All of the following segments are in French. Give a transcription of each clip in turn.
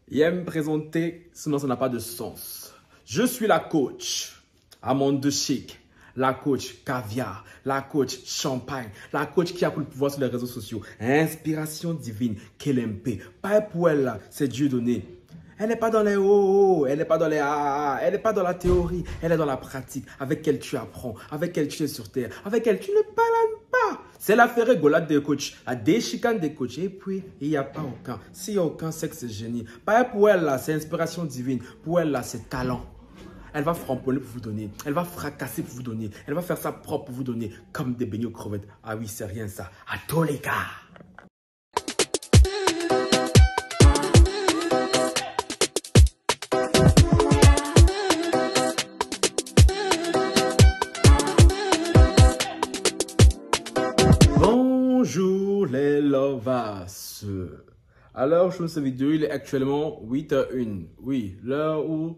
Il aime me présenter, sinon ça n'a pas de sens. Je suis la coach Amande de Chic, la coach caviar, la coach champagne, la coach qui a pris le pouvoir sur les réseaux sociaux. Inspiration divine, KLMP. Pas pour elle là, c'est Dieu donné. Elle n'est pas dans les oh, elle n'est pas dans les ah, elle n'est pas dans la théorie, elle est dans la pratique, avec elle tu apprends, avec elle tu es sur terre, avec elle tu ne parles pas. C'est la rigolade des coachs, la déchicane des coachs. Et puis, il n'y a pas aucun. S'il n'y a aucun, c'est que c'est génie. Pas pour elle là, c'est inspiration divine. Pour elle là, c'est talent. Elle va framponner pour vous donner. Elle va fracasser pour vous donner. Elle va faire ça propre pour vous donner. Comme des beignets aux crevettes. Ah oui, c'est rien ça. À tous les cas. Bonjour les lovers. Alors, je fais cette vidéo, il est actuellement 8h01. Oui, l'heure où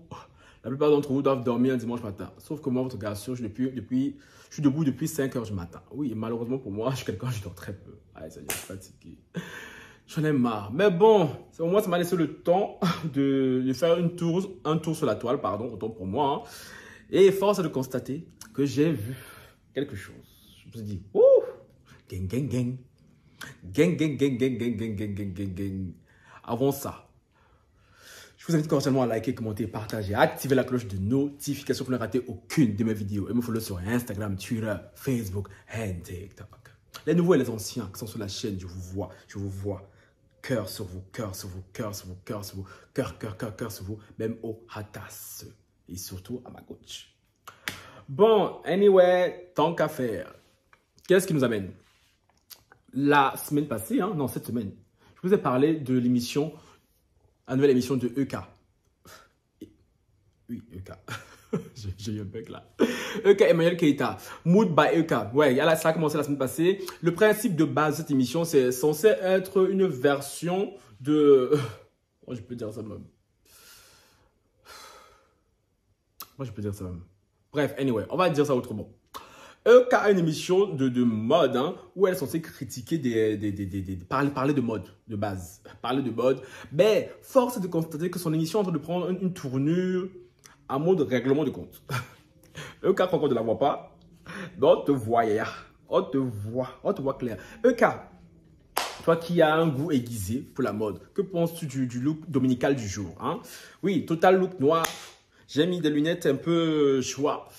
la plupart d'entre vous doivent dormir un dimanche matin. Sauf que moi, votre garçon, je suis debout depuis 5h du matin. Oui, malheureusement pour moi, je suis quelqu'un, je dors très peu. Allez, ça y est, je suis fatigué. J'en ai marre. Mais bon, au moins, ça m'a laissé le temps de faire un tour sur la toile, pardon, autant pour moi. Hein. Et force est de constater que j'ai vu quelque chose. Je me suis dit, ouh, gang, gang, gang. Gang, gang, gang, gang, gang, gang, gang, gang, gang, gang. Avant ça, je vous invite cordialement à liker, commenter, partager, activer la cloche de notification pour ne rater aucune de mes vidéos. Et me follow sur Instagram, Twitter, Facebook et TikTok. Les nouveaux et les anciens qui sont sur la chaîne, je vous vois. Cœur sur vous, cœur sur vous, cœur sur vous, cœur sur vous, cœur sur vous, même au hatas. Et surtout à ma coach. Bon, anyway, tant qu'à faire, qu'est-ce qui nous amène? La semaine passée, hein, non, cette semaine, je vous ai parlé de l'émission, la nouvelle émission de EK. Oui, EK. J'ai eu un bec là. EK Emmanuel Keita. Mood by EK. Ouais, ça a commencé la semaine passée. Le principe de base de cette émission, c'est censé être une version de... Moi, je peux dire ça même. Bref, anyway, on va dire ça autrement. EK a une émission de mode hein, où elle est censée critiquer parler de mode de base. Parler de mode. Mais force est de constater que son émission est en train de prendre une tournure en mode règlement de compte. EK, quand on ne la voit pas, mais on te voit hier. On te voit clair. EK, toi qui as un goût aiguisé pour la mode, que penses-tu du look dominical du jour hein? Oui, total look noir. J'ai mis des lunettes un peu choix.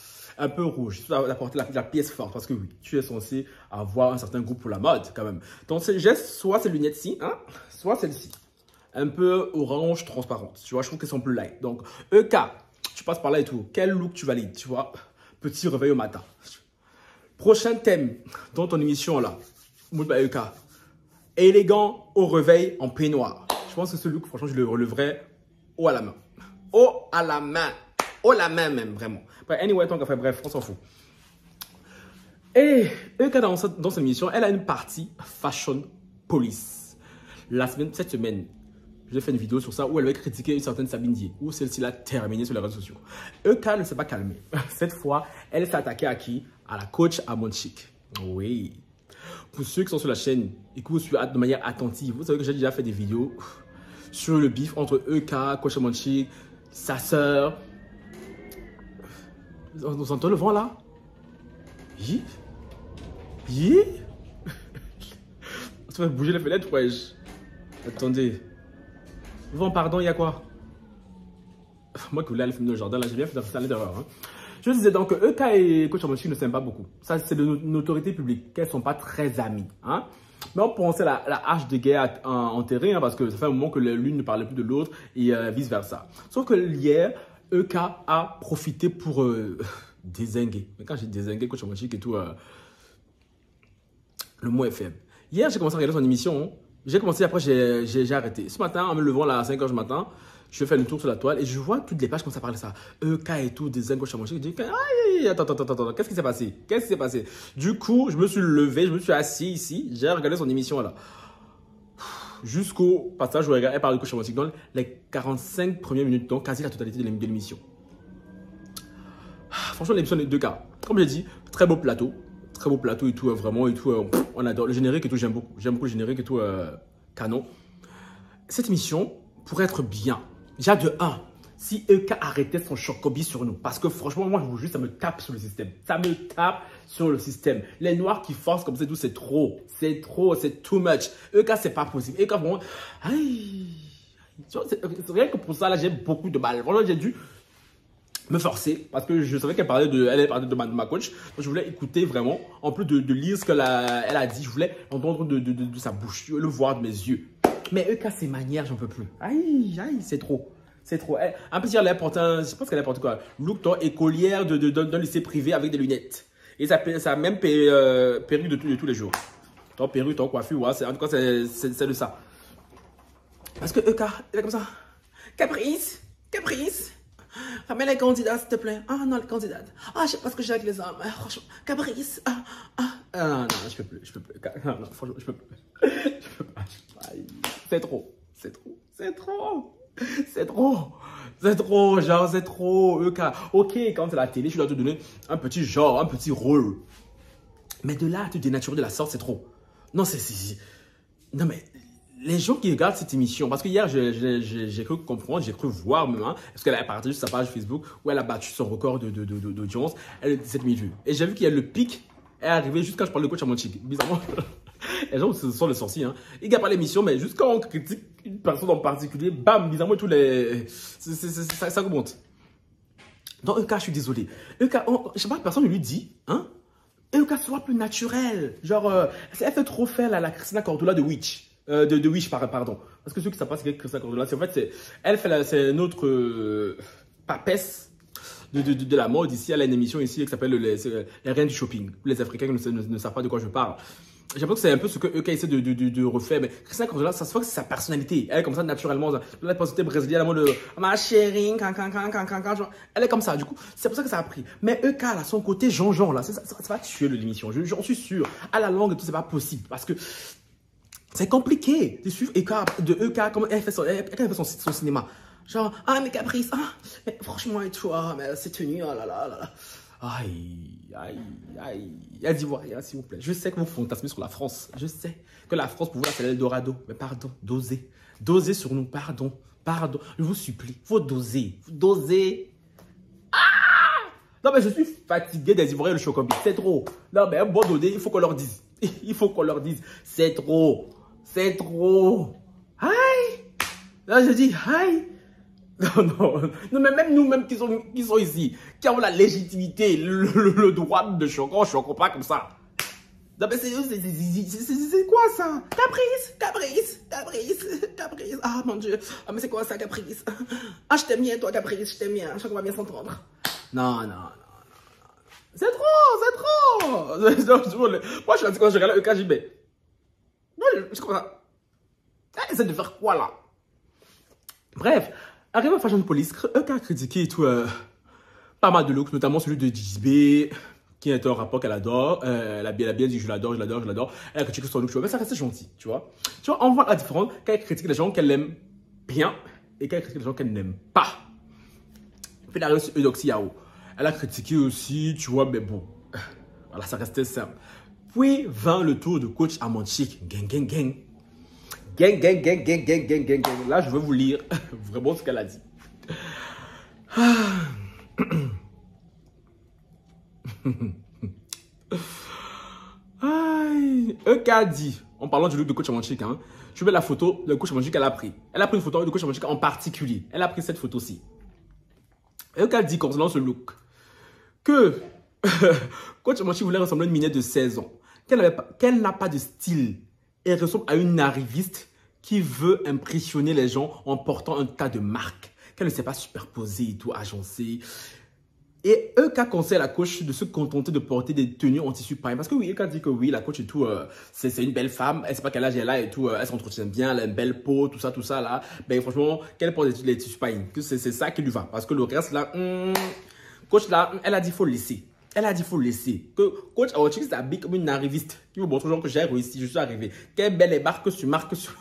Un peu rouge, tu dois apporter la pièce forte parce que oui, tu es censé avoir un certain goût pour la mode quand même. Donc, j'ai soit ces lunettes-ci, hein, soit celle-ci. Un peu orange transparente, tu vois, je trouve qu'elles sont plus light. Donc, EK, tu passes par là et tout. Quel look tu valides, tu vois? Petit réveil au matin. Prochain thème dans ton émission là, Mood by EK. Élégant au réveil en peignoir. Je pense que ce look, franchement, je le relèverai haut à la main. Haut à la main. Oh la main même, vraiment. Anyway, tant qu'à faire, bref, on s'en fout. Et EK dans cette émission, elle a une partie Fashion Police. Cette semaine, j'ai fait une vidéo sur ça où elle avait critiqué une certaine Sabine Dié, où celle-ci l'a terminée sur les réseaux sociaux. EK ne s'est pas calmée. Cette fois, elle s'est attaquée à qui? À la coach Amande Chic. Oui. Pour ceux qui sont sur la chaîne et qui vous suivent de manière attentive, vous savez que j'ai déjà fait des vidéos sur le bif entre EK, coach Amande Chic, sa sœur. On entend le vent là? Yi? Ça va bouger les fenêtres, wesh. Attendez. Le vent, pardon, il y a quoi? Moi qui voulais aller filmer au jardin, là, j'ai bien fait ça à l'intérieur. Hein. Je disais donc que EK et coach Amande Chic ne s'aiment pas beaucoup. Ça, c'est de notoriété publique, qu'elles ne sont pas très amies. Hein. Mais on pensait la hache de guerre enterrée, hein, parce que ça fait un moment que l'une ne parlait plus de l'autre et vice-versa. Sauf que hier, EK a profité pour dézinguer. Mais quand j'ai dézingué, coach Amande Chic et tout, le mot est faible. Hier, j'ai commencé à regarder son émission. Hein. J'ai commencé, après j'ai arrêté. Ce matin, en me levant là, à 5h du matin, je fais le tour sur la toile et je vois toutes les pages comme ça parler de ça. EK et tout, dézingue, coach Amande Chic. Je dis, aïe, attends, qu'est-ce qui s'est passé? Du coup, je me suis levé, je me suis assis ici, j'ai regardé son émission là. Jusqu'au passage où elle parle de coach Amande Chic dans les 45 premières minutes, donc quasi la totalité de l'émission. Franchement, l'émission est 2K. Comme j'ai dit, très beau plateau et tout, vraiment, et tout, on adore. Le générique et tout, j'aime beaucoup le générique et tout, canon. Cette émission, pour être bien. Déjà de 1, si EK arrêtait son chocobi sur nous, parce que franchement, moi, je vous jure, ça me tape sur le système. Ça me tape sur le système. Les noirs qui forcent comme ça, c'est trop. C'est trop, c'est too much. EK, c'est pas possible. EK, vraiment, aïe. C'est rien que pour ça, là, j'ai beaucoup de mal. Vraiment, j'ai dû me forcer parce que je savais qu'elle parlait de ma coach. Donc, je voulais écouter vraiment, en plus de lire ce qu'elle a dit, je voulais entendre de sa bouche, le voir de mes yeux. Mais EK, ses manières, j'en peux plus. Aïe, aïe, c'est trop. C'est trop. Un petit elle porte je pense qu'elle porte quoi? Look, toi, écolière d'un lycée privé avec des lunettes. Et ça même perruque de tous les jours. Ton perruque, ton coiffure, ouais, en tout cas, c'est de ça. Parce que EK, elle est comme ça. Caprice, Caprice. Ramène les candidats, s'il te plaît. Ah non, les candidates. Ah, je sais pas ce que j'ai avec les hommes. Franchement, Caprice. Non, je peux plus. Non, franchement, je peux plus. Je peux pas. C'est trop. C'est trop. C'est trop. C'est trop. C'est trop, genre, c'est trop. EK. Ok, quand c'est la télé, je dois te donner un petit genre, un petit rôle. Mais de là à te dénaturer de la sorte, c'est trop. Non, non, mais les gens qui regardent cette émission, parce que hier, j'ai cru comprendre, j'ai cru voir même, parce qu'elle a partagé sur sa page Facebook où elle a battu son record d'audience, elle a 17 000 vues. Et j'ai vu qu'il y a le pic, est arrivé juste quand je parle de coach à mon chic. Bizarrement, les gens sont les sorciers. Ils gardent pas l'émission, mais juste quand on critique une personne en particulier, bam, bizarrement, tous les. Ça remonte. Donc, EK, je suis désolé. EK, je sais pas, personne ne lui dit, EK soit plus naturel. Genre, elle fait trop faire la Christina Cordula de Witch. De Wish, pardon. Parce que ceux qui savent pas ce qu'est Christina Cordula, c'est en fait, c'est notre papesse de la mode ici. Elle a une émission ici qui s'appelle les Reines du Shopping. Les Africains ne savent pas de quoi je parle. J'ai l'impression que c'est un peu ce que EK essaie de refaire. Mais Christina Cordula, ça se voit que c'est sa personnalité. Elle est comme ça naturellement. La personnalité brésilienne, la mode ma chérie, elle est comme ça. Du coup, c'est pour ça que ça a pris. Mais EK, là, son côté Jean-Jean, là, ça va tuer l'émission. J'en suis sûr. À la langue et tout, c'est pas possible. Parce que c'est compliqué de suivre EK, comment elle fait son cinéma. Genre, mais Caprice, mais franchement, et tout, mais c'est tenu, oh là là là là. Aïe. Elle dit, voilà, s'il vous plaît. Je sais que vous fantasmez sur la France. Je sais que la France, pour vous, là, c'est l'Eldorado. Mais pardon, dosez. Dosez sur nous, pardon. Je vous supplie, faut doser. Non, mais je suis fatigué des Ivoiriens et le chocobi. C'est trop. Non, mais un bon donné, il faut qu'on leur dise. C'est trop. Aïe. Là, je dis, aïe. Non, mais même nous-mêmes qui sont ici, qui avons la légitimité, le droit de choquer, on ne choque pas comme ça. Non, mais c'est quoi ça? Caprice. Ah, mon Dieu. Mais c'est quoi ça, Caprice? Je t'aime bien, toi, Caprice, je t'aime bien. Je crois qu'on va bien s'entendre. Non. C'est trop. Moi, je suis quand je regarde le KGB. Non, je comprends ça. Elle essaie de faire quoi, là? Bref, arrivé à Fashion Police, EK a critiqué et tout, pas mal de looks, notamment celui de JB, qui est un rapport qu'elle adore. Elle a bien dit, je l'adore. Elle a critiqué son look, mais ça reste gentil, tu vois. Tu vois, on voit la différence quand elle critique les gens qu'elle aime bien et quand elle critique les gens qu'elle n'aime pas. Puis elle a reçu Eudoxie Yao. Elle a critiqué aussi, tu vois, mais bon, voilà, ça restait simple. Puis vint le tour de coach Amanchik. Gang. Là, je vais vous lire vraiment ce qu'elle a dit. EK a dit, en parlant du look de coach Amanchik, je veux la photo de coach Amanchik qu'elle a pris. Elle a pris une photo de coach Amanchik en particulier. Elle a pris cette photo-ci. EK a dit concernant ce look que coach Amanchik voulait ressembler à une minette de 16 ans. Qu'elle n'a pas de style. Elle ressemble à une arriviste qui veut impressionner les gens en portant un tas de marques. Qu'elle ne sait pas superposer et tout, agencer. Et EK conseille à la coach de se contenter de porter des tenues en tissu pareil. Parce que oui, EK dit que oui, la coach et tout, c'est une belle femme. Elle ne sait pas quel âge elle a et tout. Elle s'entretient bien, elle a une belle peau, tout ça là. Ben franchement, qu'elle porte des tissus pareils. Que c'est ça qui lui va. Parce que le reste là, coach là, elle a dit faut laisser. Que coach Amanchik s'habille comme une arriviste. Qui vous montre aux gens que j'ai réussi, je suis arrivé. Quelle belle marque sur marque sur.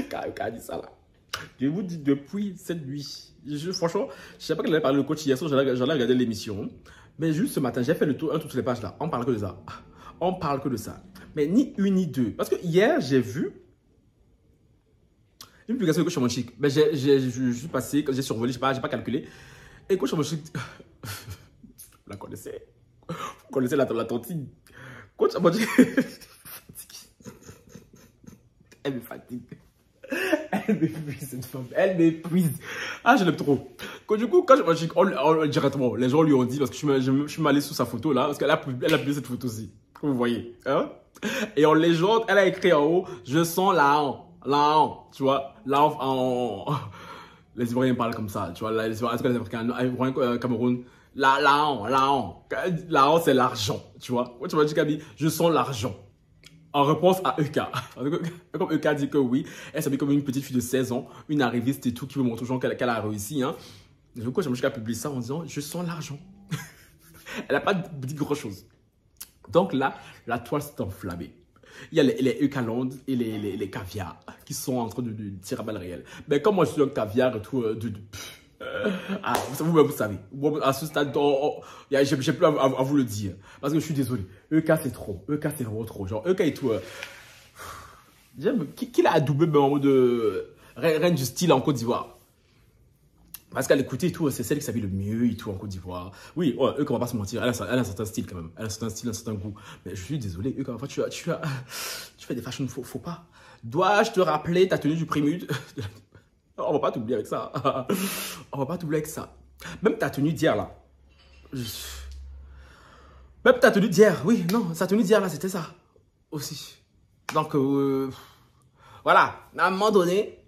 EK a dit ça là. Je vous dis depuis cette nuit. Franchement, je ne sais pas qu'elle allait parler de coach hier soir, j'allais regarder l'émission. Mais juste ce matin, j'ai fait un tour sur les pages là. On parle que de ça. Mais ni une ni deux. Parce que hier, j'ai vu Une publication de Coach Chamonchique. Ben, je suis passé, quand j'ai survolé, je n'ai pas calculé. Et Coach Chamonchique, vous la connaissez? Vous connaissez la tontine? Coach Chamonchique, elle me fatigue. Elle m'épuise, cette femme. Elle m'épuise. Ah, je l'aime trop. Du coup, quand directement, les gens lui ont dit, parce que je suis allé sous sa photo là, parce qu'elle a publié cette photo aussi. Comme vous voyez. Hein? Et en légende, elle a écrit en haut, je sens la han, tu vois, la en... Les Ivoiriens parlent comme ça, tu vois, les Africains, Cameroun, la han, c'est l'argent, tu vois. Moi, tu m'as dit, je sens l'argent. En réponse à EK. Comme EK dit que oui, elle s'habille comme une petite fille de 16 ans, une arriviste et tout, qui veut montrer aux gens qu'elle a réussi. Hein. Du coup, j'aimerais qu'elle publie ça en disant, je sens l'argent. Elle n'a pas dit grand-chose. Donc là, la toile s'est enflammée. Il y a les Eucalandes et les caviars qui sont en train de tirer à balles réelles. Mais comme moi, je suis un caviar et tout, vous savez. À ce stade, j'ai plus à vous le dire. Parce que je suis désolé. EK, c'est trop. EK, c'est vraiment trop. Genre, EK et tout. Qui l'a adoubé en mode reine du style en Côte d'Ivoire? Parce qu'elle écoutait et tout, c'est celle qui s'habille le mieux et tout en Côte d'Ivoire. Oui, EK, on va pas se mentir. Elle a un certain style quand même. Elle a un certain style, un certain goût. Mais je suis désolé. EK, en fait, tu fais des fashion, faut pas. Dois-je te rappeler ta tenue du Prémude? On va pas t'oublier avec ça. On va pas t'oublier avec ça. Même ta tenue d'hier là. Même ta tenue d'hier, oui, non, sa tenue d'hier là, c'était ça. Aussi. Donc, voilà. À un moment donné.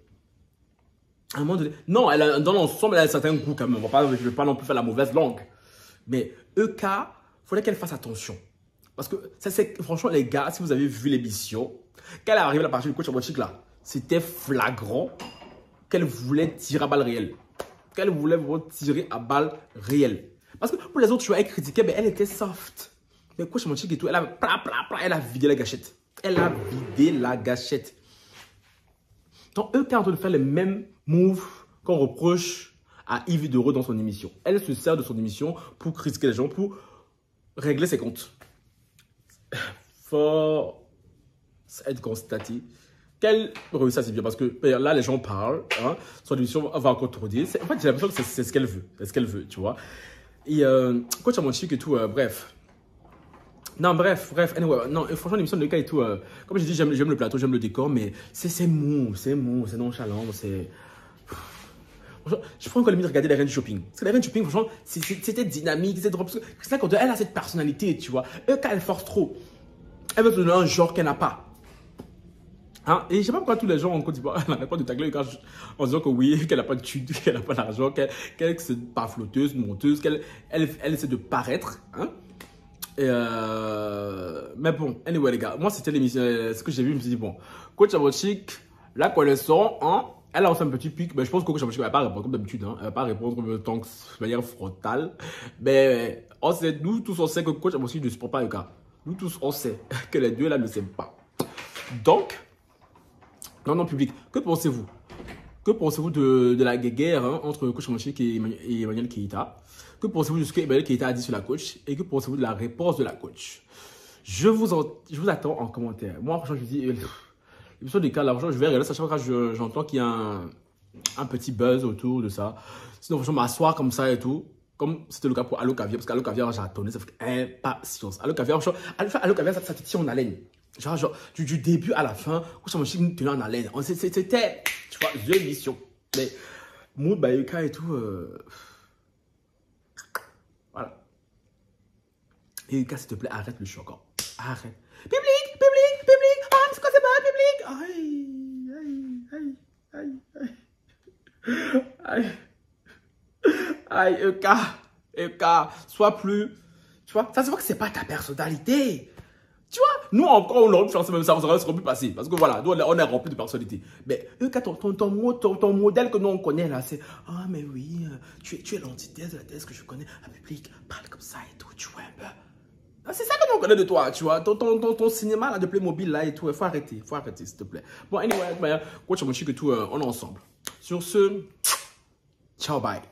Non, dans l'ensemble, elle a un certain goût quand même. Je ne vais pas non plus faire la mauvaise langue. Mais EK, il faudrait qu'elle fasse attention. Parce que, franchement, les gars, si vous avez vu l'émission, quand elle est arrivée à la partie du Coach Chamonchique là, c'était flagrant qu'elle voulait tirer à balles réelles. Qu'elle voulait vraiment tirer à balles réelles. Parce que pour les autres, tu vois, elle critiquait, mais elle était soft. Mais Coach Chamonchique et tout, elle a vidé la gâchette. Elle a vidé la gâchette. Donc, eux, quand on train de faire les mêmes moves qu'on reproche à Yves Dereau dans son émission. Elle se sert de son émission pour critiquer les gens, pour régler ses comptes. Faut être constaté qu'elle réussit assez bien parce que là, les gens parlent. Hein, son émission va encore tourner. En fait, j'ai l'impression que c'est ce qu'elle veut. C'est ce qu'elle veut, tu vois. Et Coach Chamonchique et tout, bref. Non, bref, anyway, non, franchement, l'émission de cas et tout, comme j'ai dit, j'aime le plateau, j'aime le décor, mais c'est mou, c'est nonchalant, c'est... Je prends encore limite de regarder les reines du shopping. Parce que les reines du shopping, franchement, c'était dynamique, c'était drôle. C'est là qu'elle a cette personnalité, tu vois. Quand elle force trop, elle veut te donner un genre qu'elle n'a pas. Hein? Et je sais pas pourquoi tous les gens en Côte d'Ivoire n'arrêtent pas de tagler en disant que oui, qu'elle n'a pas de thune, qu'elle n'a pas d'argent, qu'elle c'est pas flotteuse, monteuse, qu'elle essaie de paraître. Hein? Mais bon, anyway les gars, moi c'était l'émission, ce que j'ai vu, je me suis dit bon, Coach Chamonchique, la connaissant, hein, elle a aussi un petit pic, mais je pense que Coach Chamonchique ne va pas répondre comme d'habitude, hein, elle ne va pas répondre de manière frontale, mais nous tous on sait que Coach Chamonchique ne supporte pas le cas, nous tous on sait que les deux là ne s'aiment pas. Donc, non public, que pensez-vous? Que pensez-vous de la guerre hein, entre Coach Chamonchique et Emmanuel Keita? Que pensez-vous de ce qu'Emmanuel Keita a dit sur la coach? Et que pensez-vous de la réponse de la coach? Je vous attends en commentaire. Moi, franchement, je vous dis, l'émission des cas, là, franchement, je vais regarder ça. Chaque fois que j'entends qu'il y a un petit buzz autour de ça. Sinon, franchement, m'asseoir comme ça et tout. Comme c'était le cas pour Allo Caviar. Parce qu'Allo Caviar, j'ai attendu, ça fait impatience. Allo Caviar, Allo Caviar, ça te tient en haleine. Genre du début à la fin, Coach Chamonchique nous tenait en haleine. C'était, tu vois, deux émissions. Mais Mood, Bayuka et tout. Voilà. Et Yuka, s'il te plaît, arrête le show encore. Arrête. Public. Ah, c'est quoi, c'est pas public. Aïe, Yuka, sois plus. Tu vois, ça se voit que c'est pas ta personnalité. Tu vois, nous encore, on aurait pu faire même ça, on aurait pu passer. Parce que voilà, nous, on est rempli de personnalité. Mais ton modèle que nous, on connaît là, c'est « Ah, mais oui, tu es l'antithèse de la thèse que je connais. Un public, parle comme ça et tout, tu vois un peu. » C'est ça que nous, on connaît de toi, tu vois. Ton cinéma là, de Playmobil là et tout, il faut arrêter, s'il te plaît. Bon, anyway, Coach Chamonchique et tout, on est ensemble. Sur ce, ciao, bye.